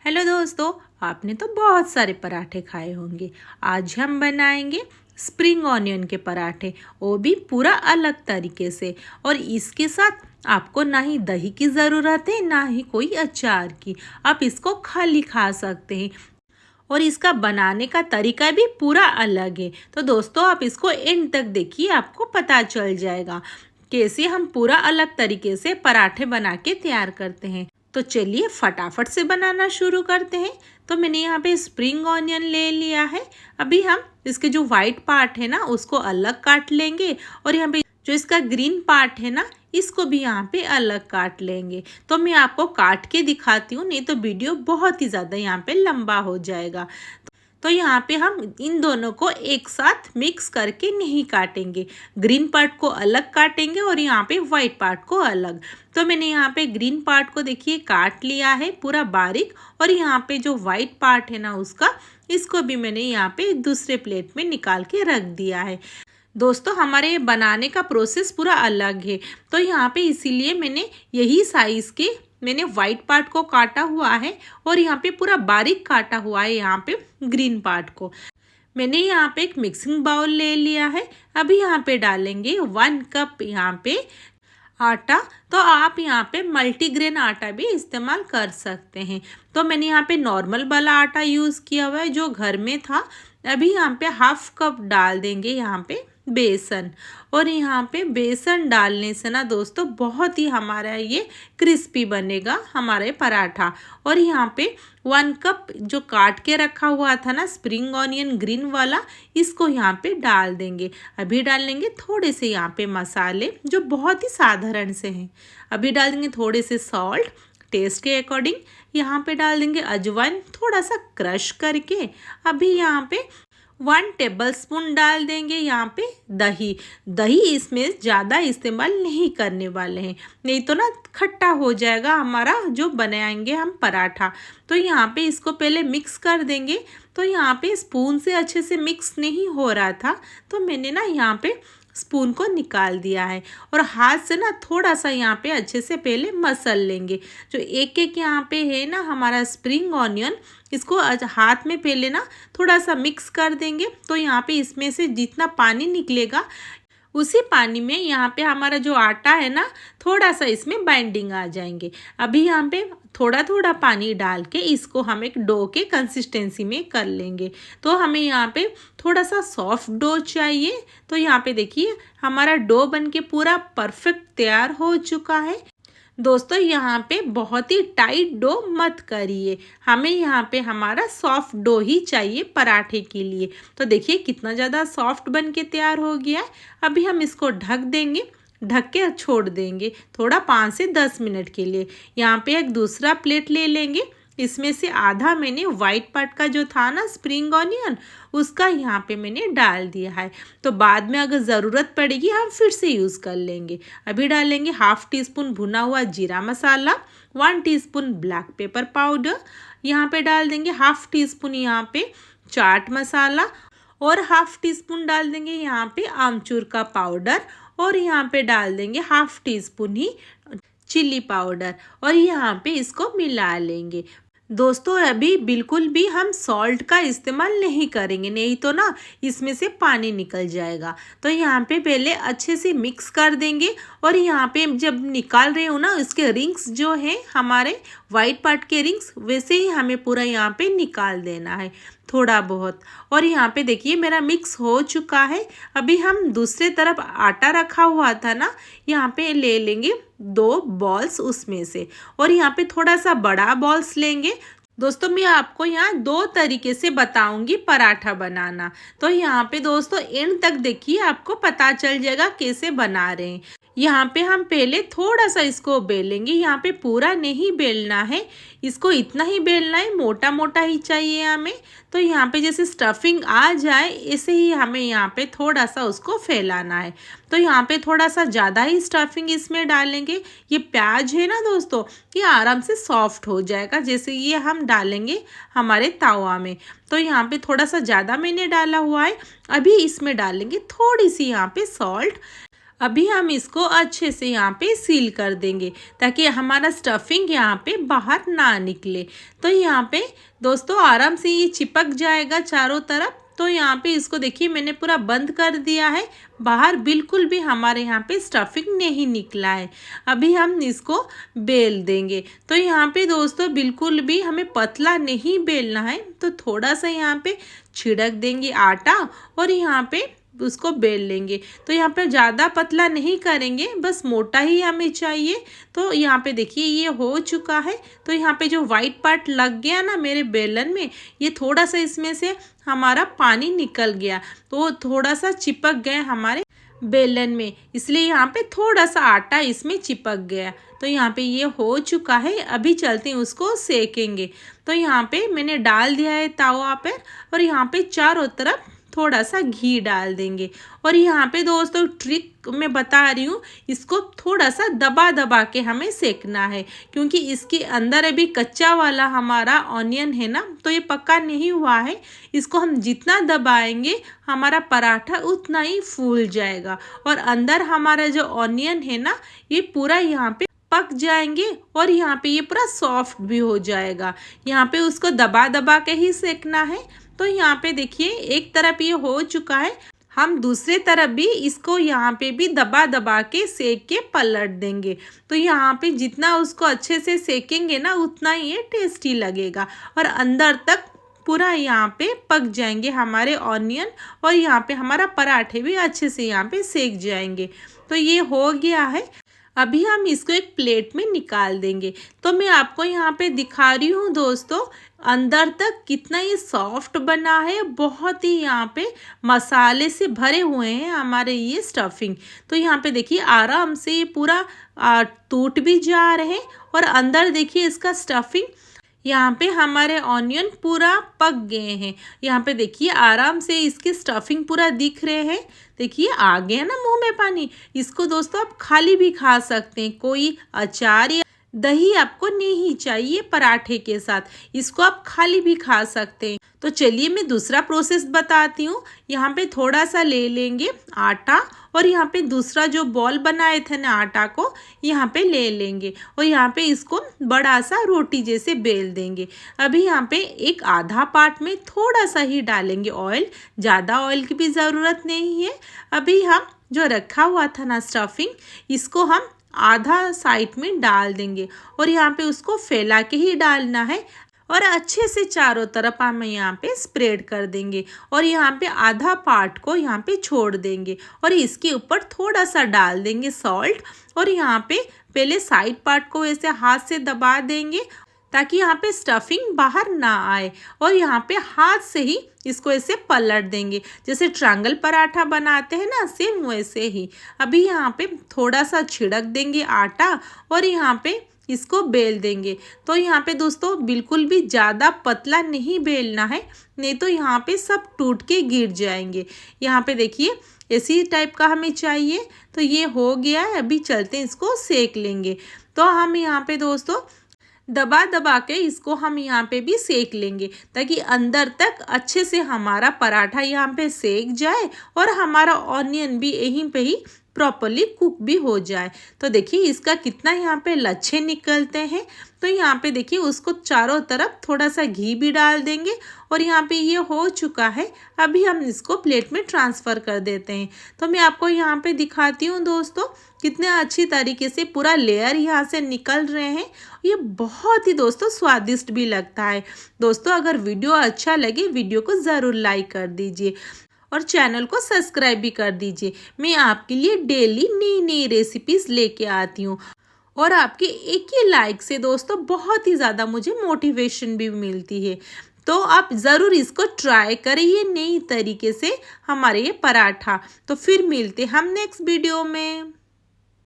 Hello दोस्तों, आपने तो बहुत सारे पराठे खाए होंगे। आज हम बनाएंगे स्प्रिंग ऑनियन के पराठे, वो भी पूरा अलग तरीके से। और इसके साथ आपको ना ही दही की ज़रूरत है ना ही कोई अचार की। आप इसको खाली खा सकते हैं और इसका बनाने का तरीका भी पूरा अलग है। तो दोस्तों, आप इसको एंड तक देखिए, आपको पता चल जाएगा कैसे हम पूरा अलग तरीके से पराठे बना के तैयार करते हैं। तो चलिए फटाफट से बनाना शुरू करते हैं। तो मैंने यहाँ पे स्प्रिंग ऑनियन ले लिया है। अभी हम इसके जो वाइट पार्ट है ना उसको अलग काट लेंगे, और यहाँ पे जो इसका ग्रीन पार्ट है ना इसको भी यहाँ पे अलग काट लेंगे। तो मैं आपको काट के दिखाती हूँ, नहीं तो वीडियो बहुत ही ज़्यादा यहाँ पे लंबा हो जाएगा। तो यहाँ पे हम इन दोनों को एक साथ मिक्स करके नहीं काटेंगे। ग्रीन पार्ट को अलग काटेंगे और यहाँ पे वाइट पार्ट को अलग। तो मैंने यहाँ पे ग्रीन पार्ट को देखिए काट लिया है पूरा बारीक, और यहाँ पे जो वाइट पार्ट है ना उसका, इसको भी मैंने यहाँ पे दूसरे प्लेट में निकाल के रख दिया है। दोस्तों, हमारे बनाने का प्रोसेस पूरा अलग है, तो यहाँ पे इसीलिए मैंने यही साइज़ के मैंने वाइट पार्ट को काटा हुआ है और यहाँ पे पूरा बारीक काटा हुआ है यहाँ पे ग्रीन पार्ट को। मैंने यहाँ पे एक मिक्सिंग बाउल ले लिया है। अभी यहाँ पे डालेंगे 1 कप यहाँ पे आटा। तो आप यहाँ पे मल्टीग्रेन आटा भी इस्तेमाल कर सकते हैं। तो मैंने यहाँ पे नॉर्मल वाला आटा यूज़ किया हुआ है जो घर में था। अभी यहाँ पे हाफ कप डाल देंगे यहाँ पे बेसन, और यहाँ पे बेसन डालने से ना दोस्तों बहुत ही हमारा ये क्रिस्पी बनेगा हमारा ये पराठा। और यहाँ पे 1 कप जो काट के रखा हुआ था ना स्प्रिंग ऑनियन ग्रीन वाला, इसको यहाँ पे डाल देंगे। अभी डालेंगे थोड़े से यहाँ पे मसाले जो बहुत ही साधारण से हैं। अभी डाल देंगे थोड़े से सॉल्ट टेस्ट के अकॉर्डिंग। यहाँ पे डाल देंगे अजवाइन थोड़ा सा क्रश करके। अभी यहाँ पे 1 टेबलस्पून डाल देंगे यहाँ पे दही। दही इसमें ज़्यादा इस्तेमाल नहीं करने वाले हैं, नहीं तो ना खट्टा हो जाएगा हमारा जो बनाएंगे हम पराठा। तो यहाँ पे इसको पहले मिक्स कर देंगे। तो यहाँ पे स्पून से अच्छे से मिक्स नहीं हो रहा था, तो मैंने ना यहाँ पे स्पून को निकाल दिया है, और हाथ से ना थोड़ा सा यहाँ पे अच्छे से पहले मसल लेंगे। जो एक एक यहाँ पे है ना हमारा स्प्रिंग ऑनियन, इसको हाथ में पहले ना थोड़ा सा मिक्स कर देंगे। तो यहाँ पे इसमें से जितना पानी निकलेगा उसी पानी में यहाँ पे हमारा जो आटा है ना थोड़ा सा इसमें बाइंडिंग आ जाएंगे। अभी यहाँ पे थोड़ा थोड़ा पानी डाल के इसको हम एक डो के कंसिस्टेंसी में कर लेंगे। तो हमें यहाँ पे थोड़ा सा सॉफ्ट डो चाहिए। तो यहाँ पे देखिए हमारा डो बनके पूरा परफेक्ट तैयार हो चुका है। दोस्तों, यहाँ पे बहुत ही टाइट डो मत करिए, हमें यहाँ पे हमारा सॉफ्ट डो ही चाहिए पराठे के लिए। तो देखिए कितना ज़्यादा सॉफ्ट बन के तैयार हो गया है। अभी हम इसको ढक देंगे, ढक के छोड़ देंगे थोड़ा 5 से 10 मिनट के लिए। यहाँ पे एक दूसरा प्लेट ले लेंगे, इसमें से आधा मैंने वाइट पार्ट का जो था ना स्प्रिंग ऑनियन उसका यहाँ पे मैंने डाल दिया है। तो बाद में अगर ज़रूरत पड़ेगी हम फिर से यूज़ कर लेंगे। अभी डालेंगे हाफ टी स्पून भुना हुआ जीरा मसाला, 1 टीस्पून ब्लैक पेपर पाउडर, यहाँ पे डाल देंगे हाफ टी स्पून यहाँ पे चाट मसाला, और हाफ टी स्पून डाल देंगे यहाँ पे आमचूर का पाउडर, और यहाँ पे डाल देंगे हाफ टी स्पून ही चिल्ली पाउडर, और यहाँ पे इसको मिला लेंगे। दोस्तों, अभी बिल्कुल भी हम सॉल्ट का इस्तेमाल नहीं करेंगे, नहीं तो ना इसमें से पानी निकल जाएगा। तो यहाँ पे पहले अच्छे से मिक्स कर देंगे, और यहाँ पे जब निकाल रहे हो ना इसके रिंग्स जो हैं हमारे वाइट पार्ट के रिंग्स, वैसे ही हमें पूरा यहाँ पे निकाल देना है थोड़ा बहुत। और यहाँ पे देखिए मेरा मिक्स हो चुका है। अभी हम दूसरे तरफ आटा रखा हुआ था ना, यहाँ पे ले लेंगे 2 बॉल्स उसमें से, और यहाँ पे थोड़ा सा बड़ा बॉल्स लेंगे। दोस्तों, मैं आपको यहाँ 2 तरीके से बताऊंगी पराठा बनाना। तो यहाँ पे दोस्तों एंड तक देखिए, आपको पता चल जाएगा कैसे बना रहे हैं। यहाँ पे हम पहले थोड़ा सा इसको बेलेंगे, यहाँ पे पूरा नहीं बेलना है, इसको इतना ही बेलना है, मोटा मोटा ही चाहिए हमें। तो यहाँ पे जैसे स्टफिंग आ जाए ऐसे ही हमें यहाँ पे थोड़ा सा उसको फैलाना है। तो यहाँ पे थोड़ा सा ज़्यादा ही स्टफिंग इसमें डालेंगे। ये प्याज है ना दोस्तों, ये आराम से सॉफ्ट हो जाएगा जैसे ये हम डालेंगे हमारे तवा में। तो यहाँ पे थोड़ा सा ज़्यादा मैंने डाला हुआ है। अभी इसमें डालेंगे थोड़ी सी यहाँ पे सॉल्ट। अभी हम इसको अच्छे से यहाँ पे सील कर देंगे ताकि हमारा स्टफिंग यहाँ पे बाहर ना निकले। तो यहाँ पे दोस्तों आराम से ये चिपक जाएगा चारों तरफ। तो यहाँ पे इसको देखिए मैंने पूरा बंद कर दिया है, बाहर बिल्कुल भी हमारे यहाँ पे स्टफिंग नहीं निकला है। अभी हम इसको बेल देंगे। तो यहाँ पे दोस्तों बिल्कुल भी हमें पतला नहीं बेलना है, तो थोड़ा सा यहाँ पे छिड़क देंगे आटा और यहाँ पे उसको बेल लेंगे। तो यहाँ पे ज़्यादा पतला नहीं करेंगे, बस मोटा ही हमें चाहिए। तो यहाँ पे देखिए ये हो चुका है। तो यहाँ पे जो वाइट पार्ट लग गया ना मेरे बेलन में, ये थोड़ा सा इसमें से हमारा पानी निकल गया, तो थोड़ा सा चिपक गए हमारे बेलन में, इसलिए यहाँ पे थोड़ा सा आटा इसमें चिपक गया। तो यहाँ पे ये हो चुका है। अभी चलते हैं उसको सेकेंगे। तो यहाँ पे मैंने डाल दिया है तवा पर और यहाँ पे चारों तरफ थोड़ा सा घी डाल देंगे। और यहाँ पे दोस्तों ट्रिक मैं बता रही हूँ, इसको थोड़ा सा दबा दबा के हमें सेकना है, क्योंकि इसके अंदर अभी कच्चा वाला हमारा ऑनियन है ना, तो ये पक्का नहीं हुआ है। इसको हम जितना दबाएंगे हमारा पराठा उतना ही फूल जाएगा और अंदर हमारा जो ऑनियन है ना, ये पूरा यहाँ पे पक जाएंगे और यहाँ पे ये पूरा सॉफ्ट भी हो जाएगा। यहाँ पे उसको दबा दबा के ही सेकना है। तो यहाँ पे देखिए एक तरफ ये हो चुका है, हम दूसरे तरफ भी इसको यहाँ पे भी दबा दबा के सेक के पलट देंगे। तो यहाँ पे जितना उसको अच्छे से सेकेंगे ना, उतना ये टेस्टी लगेगा और अंदर तक पूरा यहाँ पे पक जाएंगे हमारे ऑनियन और यहाँ पे हमारा पराठे भी अच्छे से यहाँ पे सेक जाएंगे। तो ये हो गया है। अभी हम इसको एक प्लेट में निकाल देंगे। तो मैं आपको यहाँ पे दिखा रही हूँ दोस्तों, अंदर तक कितना ये सॉफ्ट बना है, बहुत ही यहाँ पे मसाले से भरे हुए हैं हमारे ये स्टफिंग। तो यहाँ पे देखिए आराम से ये पूरा टूट भी जा रहे हैं और अंदर देखिए इसका स्टफिंग, यहाँ पे हमारे ऑनियन पूरा पक गए हैं। यहाँ पे देखिए आराम से इसकी स्टफिंग पूरा दिख रहे हैं। देखिए आ गया ना मुंह में पानी। इसको दोस्तों आप खाली भी खा सकते हैं, कोई अचार या दही आपको नहीं चाहिए पराठे के साथ, इसको आप खाली भी खा सकते हैं। तो चलिए मैं दूसरा प्रोसेस बताती हूँ। यहाँ पे थोड़ा सा ले लेंगे आटा और यहाँ पे दूसरा जो बॉल बनाए थे ना आटा को, यहाँ पे ले लेंगे और यहाँ पे इसको बड़ा सा रोटी जैसे बेल देंगे। अभी यहाँ पे एक आधा पार्ट में थोड़ा सा ही डालेंगे ऑयल, ज़्यादा ऑयल की भी ज़रूरत नहीं है। अभी हम जो रखा हुआ था ना स्टफिंग, इसको हम आधा साइड में डाल देंगे और यहाँ पे उसको फैला के ही डालना है और अच्छे से चारों तरफ हम यहाँ पे स्प्रेड कर देंगे और यहाँ पे आधा पार्ट को यहाँ पे छोड़ देंगे और इसके ऊपर थोड़ा सा डाल देंगे सॉल्ट और यहाँ पे पहले साइड पार्ट को ऐसे हाथ से दबा देंगे ताकि यहाँ पे स्टफिंग बाहर ना आए और यहाँ पे हाथ से ही इसको ऐसे पलट देंगे, जैसे ट्रायंगल पराठा बनाते हैं ना, सेम वैसे ही। अभी यहाँ पे थोड़ा सा छिड़क देंगे आटा और यहाँ पे इसको बेल देंगे। तो यहाँ पे दोस्तों बिल्कुल भी ज़्यादा पतला नहीं बेलना है, नहीं तो यहाँ पे सब टूट के गिर जाएंगे। यहाँ पे देखिए इसी टाइप का हमें चाहिए। तो ये हो गया है। अभी चलते हैं इसको सेक लेंगे। तो हम यहाँ पे दोस्तों दबा दबा के इसको हम यहाँ पे भी सेक लेंगे ताकि अंदर तक अच्छे से हमारा पराठा यहाँ पे सेक जाए और हमारा ऑनियन भी यहीं पे ही प्रॉपरली कुक भी हो जाए। तो देखिए इसका कितना यहाँ पे लच्छे निकलते हैं। तो यहाँ पे देखिए उसको चारों तरफ थोड़ा सा घी भी डाल देंगे और यहाँ पे ये हो चुका है। अभी हम इसको प्लेट में ट्रांसफ़र कर देते हैं। तो मैं आपको यहाँ पे दिखाती हूँ दोस्तों, कितने अच्छी तरीके से पूरा लेयर यहाँ से निकल रहे हैं। ये बहुत ही दोस्तों स्वादिष्ट भी लगता है। दोस्तों अगर वीडियो अच्छा लगे, वीडियो को ज़रूर लाइक कर दीजिए और चैनल को सब्सक्राइब भी कर दीजिए। मैं आपके लिए डेली नई नई रेसिपीज़ लेके आती हूँ और आपके एक ही लाइक से दोस्तों बहुत ही ज़्यादा मुझे मोटिवेशन भी मिलती है। तो आप ज़रूर इसको ट्राई करिए नई तरीके से हमारे ये पराठा। तो फिर मिलते हम नेक्स्ट वीडियो में।